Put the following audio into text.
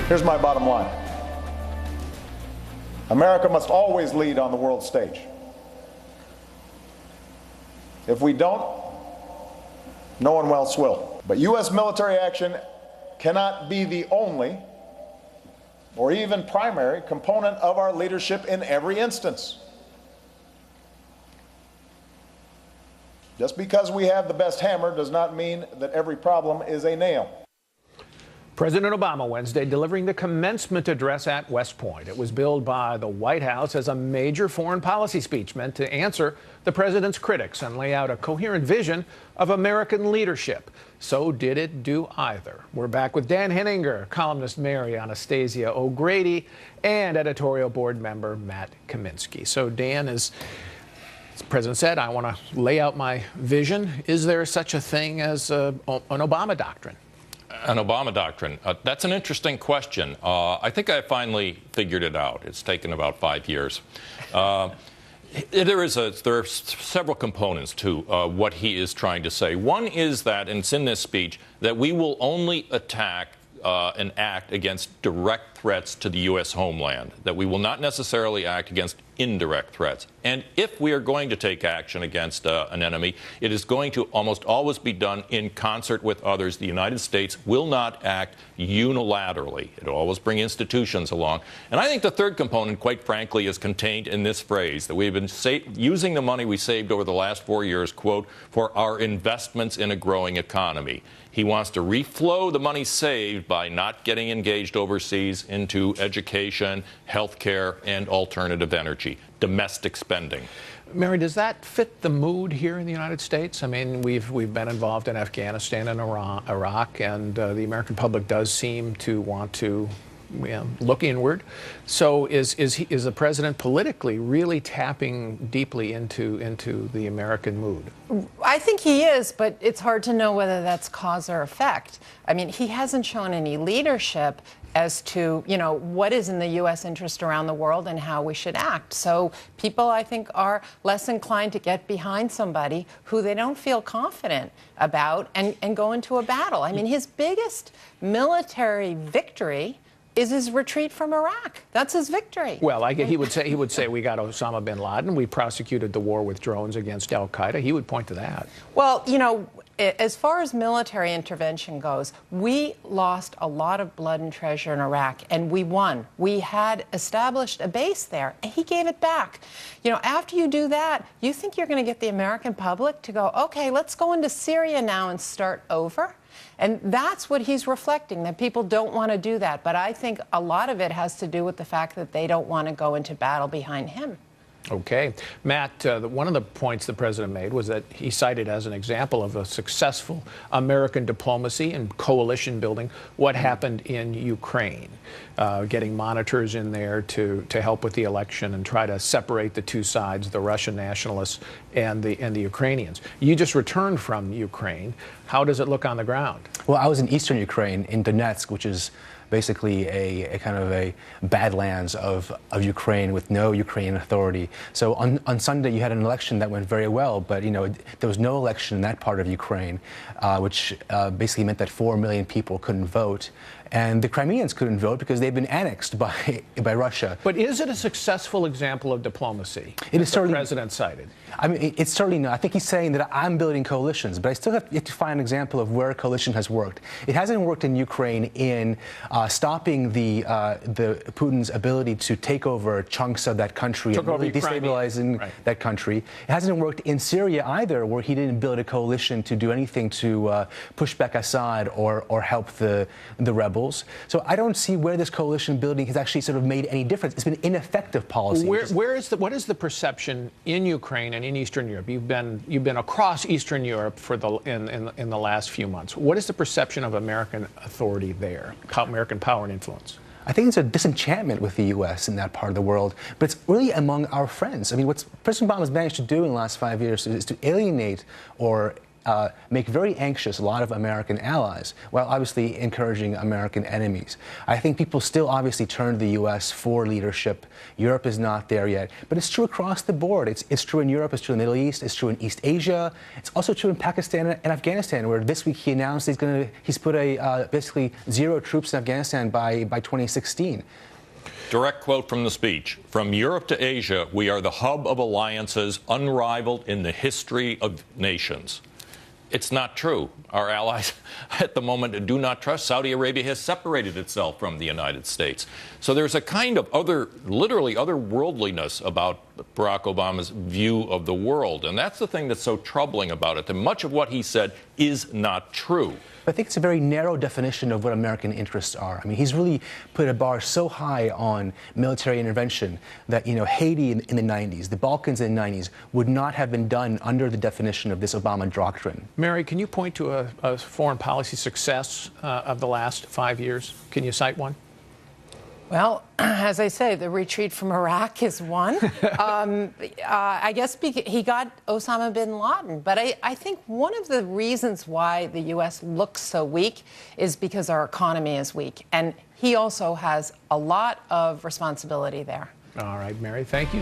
Here's my bottom line. America must always lead on the world stage. If we don't, no one else will. But U.S. military action cannot be the only or even primary component of our leadership in every instance. Just because we have the best hammer does not mean that every problem is a nail. President Obama Wednesday delivering the commencement address at West Point. It was billed by the White House as a major foreign policy speech meant to answer the president's critics and lay out a coherent vision of American leadership. So did it do either? We're back with Dan Henninger, columnist Mary Anastasia O'Grady, and editorial board member Matt Kaminsky. So Dan, as the president said, I want to lay out my vision. Is there such a thing as an Obama doctrine? An Obama doctrine. That's an interesting question. I think I finally figured it out. It's taken about 5 years. There are several components to what he is trying to say. One is that, and it's in this speech, that we will only attack and act against direct threats to the U.S. homeland, that we will not necessarily act against indirect threats. And if we are going to take action against an enemy, it is going to almost always be done in concert with others. The United States will not act unilaterally. It will always bring institutions along. And I think the third component, quite frankly, is contained in this phrase, that we've been using the money we saved over the last 4 years, quote, for our investments in a growing economy. He wants to reflow the money saved by not getting engaged overseas into education, health care, and alternative energy, domestic spending. Mary, does that fit the mood here in the United States? I mean, we've been involved in Afghanistan and Iraq, and the American public does seem to want to look inward. So is the president politically really tapping deeply into the American mood? I think he is, but it's hard to know whether that's cause or effect. I mean, he hasn't shown any leadership as to, what is in the U.S. interest around the world and how we should act. So people, I think, are less inclined to get behind somebody who they don't feel confident about and go into a battle. I mean, his biggest military victory is his retreat from Iraq. That's his victory. Well, he would say we got Osama bin Laden. We prosecuted the war with drones against Al Qaeda. He would point to that. Well, as far as military intervention goes, we lost a lot of blood and treasure in Iraq, and we won. We had established a base there, and he gave it back. After you do that, you think you're going to get the American public to go, okay, let's go into Syria now and start over? And that's what he's reflecting, that people don't want to do that. But I think a lot of it has to do with the fact that they don't want to go into battle behind him. Okay. Matt, one of the points the president made was that he cited as an example of a successful American diplomacy and coalition building what happened in Ukraine, getting monitors in there to help with the election and try to separate the two sides, the Russian nationalists and the Ukrainians. You just returned from Ukraine. How does it look on the ground? Well, I was in eastern Ukraine, in Donetsk, which is basically a kind of a badlands of Ukraine with no Ukrainian authority. So on Sunday you had an election that went very well, but there was no election in that part of Ukraine, which basically meant that 4 million people couldn't vote. And the Crimeans couldn't vote because they've been annexed by Russia. But is it a successful example of diplomacy? It is certainly. The president cited. I mean, it's certainly not. I think he's saying that I'm building coalitions, but I still have yet to find an example of where a coalition has worked. It hasn't worked in Ukraine in stopping the Putin's ability to take over chunks of that country and really destabilizing that country. It hasn't worked in Syria either, where he didn't build a coalition to do anything to push back Assad or help the rebels. So I don't see where this coalition building has actually sort of made any difference. It's been ineffective policy. What is the perception in Ukraine and in Eastern Europe? You've been across Eastern Europe for in the last few months. What is the perception of American authority there, American power and influence? I think it's a disenchantment with the U.S. in that part of the world, but it's really among our friends. I mean, what President Obama has managed to do in the last 5 years is to alienate or make very anxious a lot of American allies, while obviously encouraging American enemies. I think people still obviously turn to the U.S. for leadership. Europe is not there yet, but it's true across the board. It's true in Europe, it's true in the Middle East, it's true in East Asia. It's also true in Pakistan and Afghanistan, where this week he announced he's put basically 0 troops in Afghanistan by 2016. Direct quote from the speech. From Europe to Asia, we are the hub of alliances unrivaled in the history of nations. It's not true. Our allies at the moment do not trust. Saudi Arabia has separated itself from the United States. So there's a kind of literally otherworldliness about Barack Obama's view of the world. And that's the thing that's so troubling about it, that much of what he said is not true. I think it's a very narrow definition of what American interests are. I mean, he's really put a bar so high on military intervention that, Haiti in the 90s, the Balkans in the 90s, would not have been done under the definition of this Obama doctrine. Mary, can you point to a foreign policy success of the last 5 years? Can you cite one? Well, as I say, the retreat from Iraq is one. I guess he got Osama bin Laden. But I think one of the reasons why the U.S. looks so weak is because our economy is weak. And he also has a lot of responsibility there. All right, Mary, thank you.